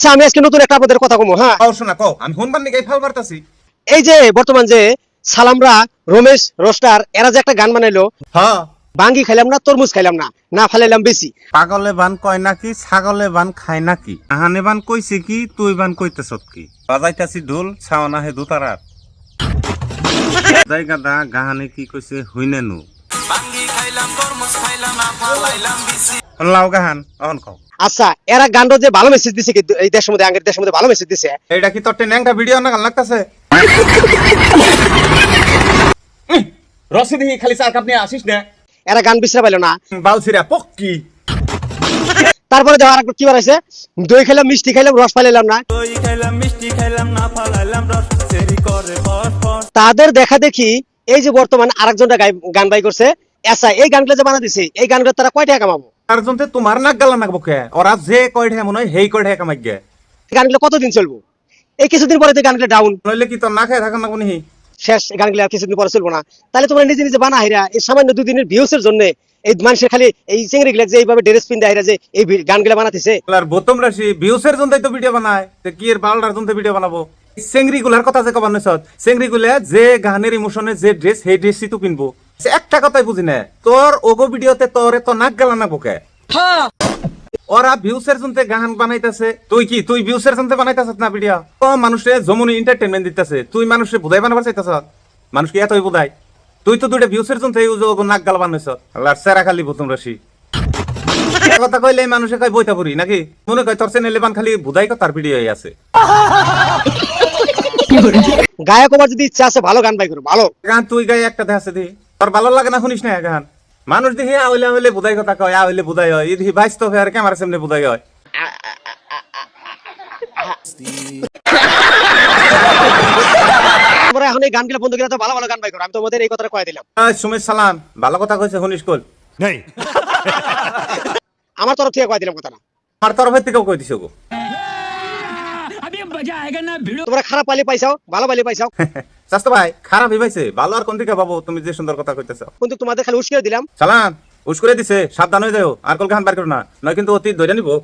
আচ্ছা আমি আজকে নতুন একটা আপনাদের কথা কমু। হ্যাঁ, কও শোনা কও, আমি হুনবার নিকে ফাল মারতাছি। এই যে বর্তমান যে সালামরা, রমেশ, রোস্টার এরা যে একটা গান বানাইলো, হ্যাঁ, বাঙ্গি খাইলাম না, তরমুজ খাইলাম না, না ফালাইলাম বেশি। পাগলে বান কয় নাকি, ছাগলে বান খায় নাকি, আহানে বান কইছে কি, তুই বান কইতেছত কি, বাজাইতাছি ঢোল ছাওনা হে দুতারাত জায়গা দা গাহানে কি কইছে হইনে নু বাঙ্গি খাইলাম তরমুজ খাইলাম না ফালাইলাম বেশি। লাও গাহান অন কও। আচ্ছা এরা গানটা যে ভালো মেসেজ দিছে, কিন্তু এই দেশের মধ্যে, আগের দেশের মধ্যে ভালো মেসেজ দিছে। এইটা কি তোর টেনেংটা ভিডিও না গান লাগতাছে? রসিদি খালি চার কাপ নিয়ে আসিস না, এরা গান বিছরা পাইলো না। বালছিরা পক্কি। তারপরে দেখো আরেকটা কি বানাইছে, দই খাইলাম, মিষ্টি খাইলাম, রস ফালাইলাম না। দই খাইলাম মিষ্টি খাইলাম না ফালাইলাম রস, সেরি করে ফস ফস। তাদের দেখা দেখি এই যে বর্তমান আরেকজনটা গান বাই করছে, এসা এই গানগুলো যে বানা দিছে, এই গানগুলো তারা কয় টাকা কামাবো? আর জনতে তোমার নাক গালা নাকবো কে, ওরা যে কয় ঠে মনে হয় হেই কয় ঠে কামাই গে। এই গানগুলো কতদিন চলবো? এই কিছুদিন পরে তো গানগুলো ডাউন, নইলে কি তোর না খায় থাকার নাকবো নি? শেষ। এই গানগুলো আর কিছুদিন পরে চলবো না। তাহলে তোমরা নিজে নিজে বানা হাইরা এই সামান্য দুদিনের ভিউস এর জন্য এই মানুষের খালি এই চিংড়ি গুলা যে এইভাবে ড্রেস পিন হাইরা যে এই গানগুলো বানাতেছে। আর বোতম রাশি ভিউসের জন্যই তো ভিডিও বানায়, তে কি এর বালটার জন্য ভিডিও বানাবো? চেংড়ি গুলার কথা যে কবার নইছত, চেংড়ি গুলা যে গানের ইমোশনে যে ড্রেস, সেই ড্রেসই তো কিনবো। একটা কথাই বুঝি না, তোর ওগো ভিডিওতে তোর এত নাক গালা নাকবো কে? ওরা ভিউসের জন্য গান বানাইতেছে, তুই কি তুই ভিউসের জন্য বানাইতেছ না ভিডিও? ও মানুষে যমুনি এন্টারটেইনমেন্ট দিতেছে, তুই মানুষে বুঝাই বানাবার চাইতেছ? মানুষ কি এতই বুঝাই? তুই তো দুইটা ভিউসের জন্য নাক গাল বানাইছ। আল্লাহর সেরা খালি বোতম রাশি কথা কইলে মানুষে কয় বইতা পড়ি নাকি, মনে কয় তোর চ্যানেলে বান খালি বুঝাই তার ভিডিও আছে। গায়ক হবার যদি ইচ্ছা আছে, ভালো গান বাই করো, ভালো গান তুই গায়ে একটা দেখাছে দি, তোর ভালো লাগে না শুনিস না গান? মানুষ দেখি আইলে আইলে বুঝাই কথা কয়, আইলে বুঝাই হয়, এই দেখি বাইশ তো আর ক্যামেরা সামনে বুঝাই হয়। তোমরা এখন এই গানগুলো বন্ধ করে তো ভালো ভালো গান বাই করো। আমি তোমাদের এই কথাটা কয়ে দিলাম। সুমেশ সালাম, ভালো কথা কইছে শুনিস কল। আমার তরফ থেকে কয়ে দিলাম কথাটা। আমার তরফের থেকেও কই দিছো গো। তোমরা খারাপ পাইলে পাইছাও, ভালো পাইলে পাইছাও, চাস্তো ভাই খারাপই পাইছে, ভালো আর কোন দিকে পাবো? তুমি যে সুন্দর কথা কইতেছো। কিন্তু তোমাদের খালি উস্কে দিলাম। সালাম উস করে দিছে, সাবধান হয়ে যাও, আর কল গান বার করো না, নয় কিন্তু অতি ধরে নিবো।